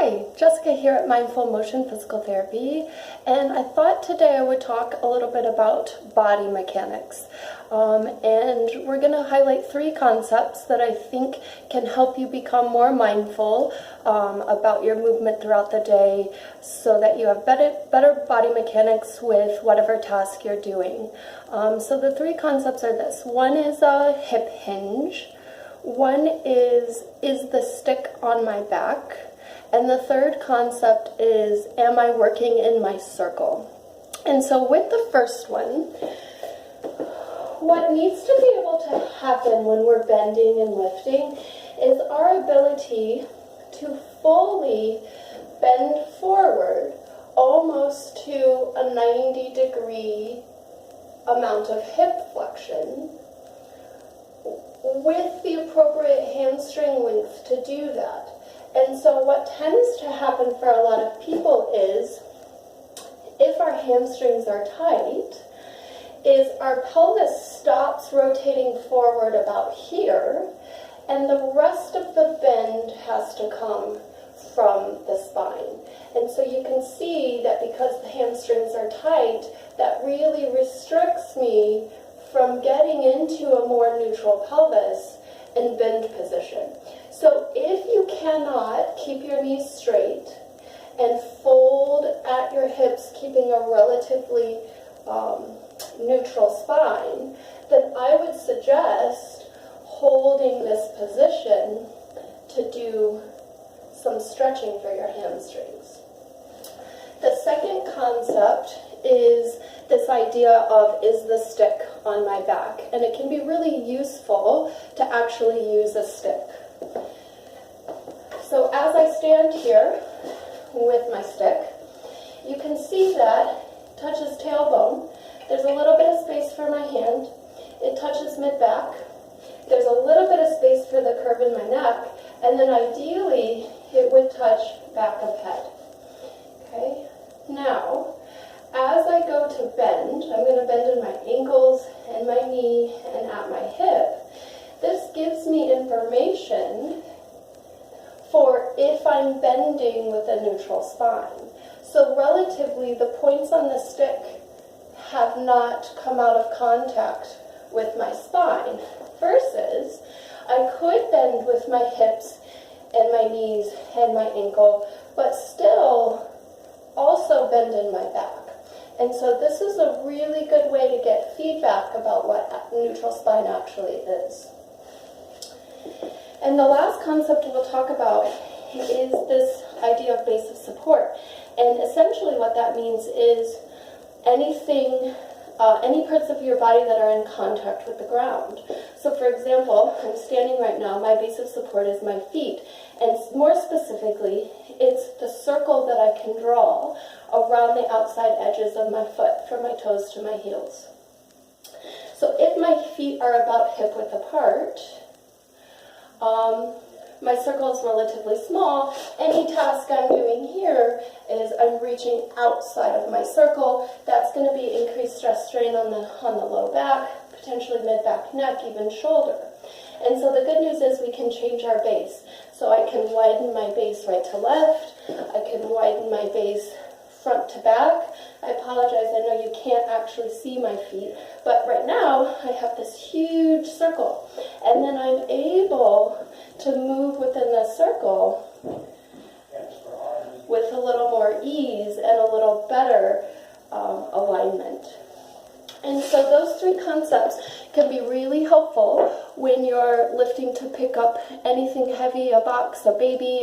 Hi, Jessica here at Mindful Motion Physical Therapy, and I thought today I would talk a little bit about body mechanics. And we're going to highlight 3 concepts that I think can help you become more mindful about your movement throughout the day so that you have better body mechanics with whatever task you're doing. So the 3 concepts are this. One is a hip hinge. One is the stick on my back? And the third concept is, am I working in my circle? And so with the first one, what needs to be able to happen when we're bending and lifting is our ability to fully bend forward almost to a 90-degree amount of hip flexion with the appropriate hamstring length to do that. And so what tends to happen for a lot of people is, if our hamstrings are tight, is our pelvis stops rotating forward about here, and the rest of the bend has to come from the spine. And so you can see that because the hamstrings are tight, that really restricts me from getting into a more neutral pelvis and bend position. So if you cannot keep your knees straight and fold at your hips, keeping a relatively neutral spine, then I would suggest holding this position to do some stretching for your hamstrings. The second concept is this idea of, is the stick on my back? And it can be really useful to actually use a stick. So as I stand here with my stick, you can see that it touches tailbone. There's a little bit of space for my hand. It touches mid-back. There's a little bit of space for the curve in my neck. And then ideally, it would touch back of head. Okay? Now, as I go to bend, I'm going to bend in my ankles and my knee and at my hip. This gives me information for if I'm bending with a neutral spine. So relatively, the points on the stick have not come out of contact with my spine, versus I could bend with my hips and my knees and my ankle, but still also bend in my back. And so this is a really good way to get feedback about what neutral spine actually is. And the last concept we'll talk about is this idea of base of support. And essentially what that means is anything, any parts of your body that are in contact with the ground. So for example, I'm standing right now, my base of support is my feet. And more specifically, it's the circle that I can draw around the outside edges of my foot, from my toes to my heels. So if my feet are about hip width apart, my circle is relatively small. Any task I'm doing here is I'm reaching outside of my circle. That's going to be increased stress strain on the low back, potentially mid-back, neck, even shoulder. And so the good news is we can change our base. So I can widen my base right to left. I can widen my base front to back. I apologize, I know you can't actually see my feet, but right now I have this huge circle. And then I'm able to move within the circle with a little more ease and a little better alignment. And so those 3 concepts can be really helpful when you're lifting to pick up anything heavy, a box, a baby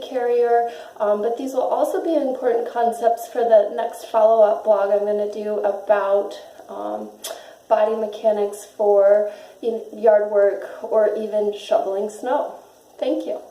carrier. But these will also be important concepts for the next follow-up blog I'm going to do about body mechanics for yard work or even shoveling snow. Thank you.